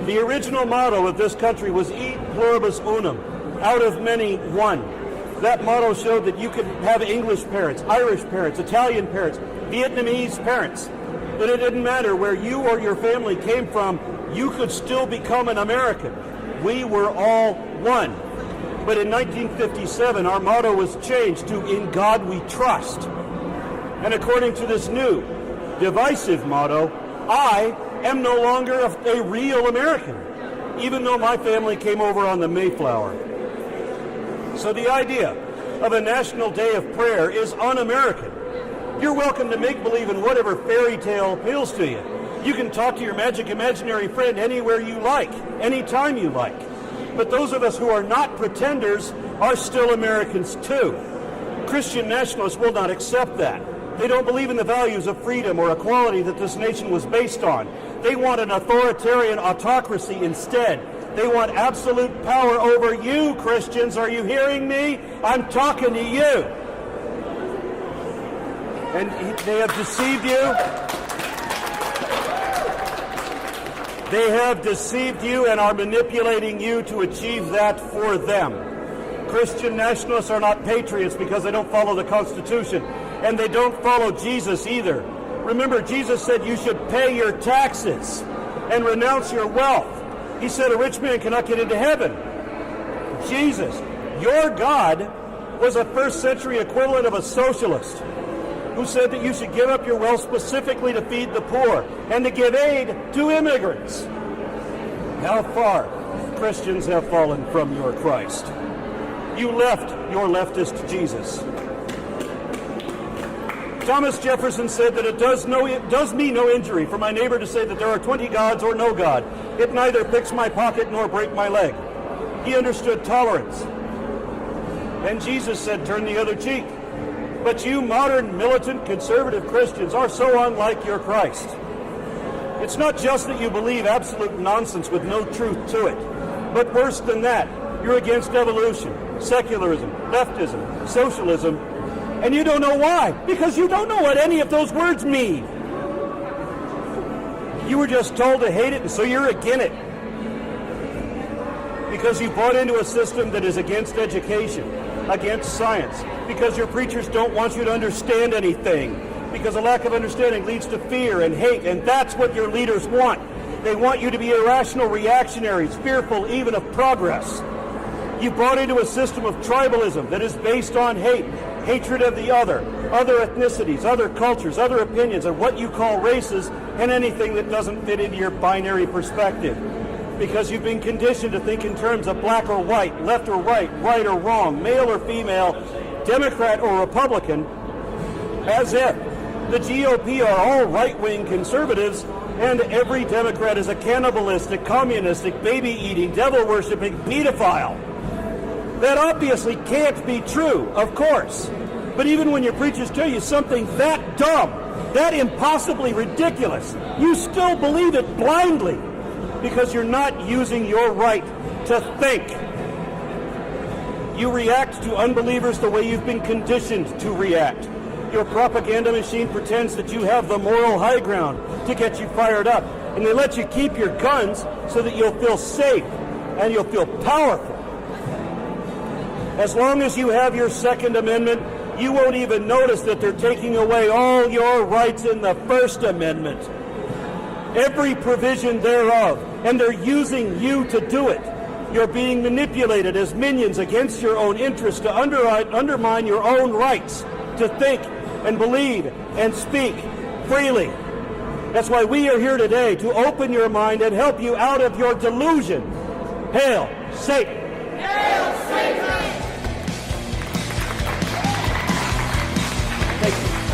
The original motto of this country was E pluribus unum, out of many, one. That motto showed that you could have English parents, Irish parents, Italian parents, Vietnamese parents, that it didn't matter where you or your family came from, you could still become an American. We were all one. But in 1957, our motto was changed to In God We Trust. And according to this new, divisive motto, I am no longer a real American, even though my family came over on the Mayflower. So the idea of a national day of prayer is un-American. You're welcome to make believe in whatever fairy tale appeals to you. You can talk to your magic imaginary friend anywhere you like, anytime you like. But those of us who are not pretenders are still Americans too. Christian nationalists will not accept that. They don't believe in the values of freedom or equality that this nation was based on. They want an authoritarian autocracy instead. They want absolute power over you, Christians. Are you hearing me? I'm talking to you. And they have deceived you. They have deceived you and are manipulating you to achieve that for them. Christian nationalists are not patriots because they don't follow the Constitution, and they don't follow Jesus either. Remember, Jesus said you should pay your taxes and renounce your wealth. He said a rich man cannot get into heaven. Jesus, your God, was a first century equivalent of a socialist who said that you should give up your wealth specifically to feed the poor and to give aid to immigrants. How far Christians have fallen from your Christ. You left your leftist Jesus. Thomas Jefferson said that it does me no injury for my neighbor to say that there are 20 gods or no God. It neither picks my pocket nor break my leg. He understood tolerance. And Jesus said, turn the other cheek. But you modern, militant, conservative Christians are so unlike your Christ. It's not just that you believe absolute nonsense with no truth to it, but worse than that, you're against evolution, secularism, leftism, socialism, and you don't know why, because you don't know what any of those words mean. You were just told to hate it, and so you're against it. Because you bought into a system that is against education, against science, because your preachers don't want you to understand anything, because a lack of understanding leads to fear and hate, and that's what your leaders want. They want you to be irrational reactionaries, fearful even of progress. You bought into a system of tribalism that is based on hate, hatred of the other ethnicities, other cultures, other opinions, and what you call races, and anything that doesn't fit into your binary perspective. Because you've been conditioned to think in terms of black or white, left or right or wrong, male or female, Democrat or Republican, as if the GOP are all right-wing conservatives and every Democrat is a cannibalistic, communistic, baby-eating, devil-worshipping pedophile. That obviously can't be true, of course. But even when your preachers tell you something that dumb, that impossibly ridiculous, you still believe it blindly because you're not using your right to think. You react to unbelievers the way you've been conditioned to react. Your propaganda machine pretends that you have the moral high ground to get you fired up, and they let you keep your guns so that you'll feel safe and you'll feel powerful. As long as you have your Second Amendment, you won't even notice that they're taking away all your rights in the First Amendment. Every provision thereof, and they're using you to do it. You're being manipulated as minions against your own interests to undermine your own rights to think and believe and speak freely. That's why we are here today, to open your mind and help you out of your delusion. Hail Satan! Hail Satan! Thank you.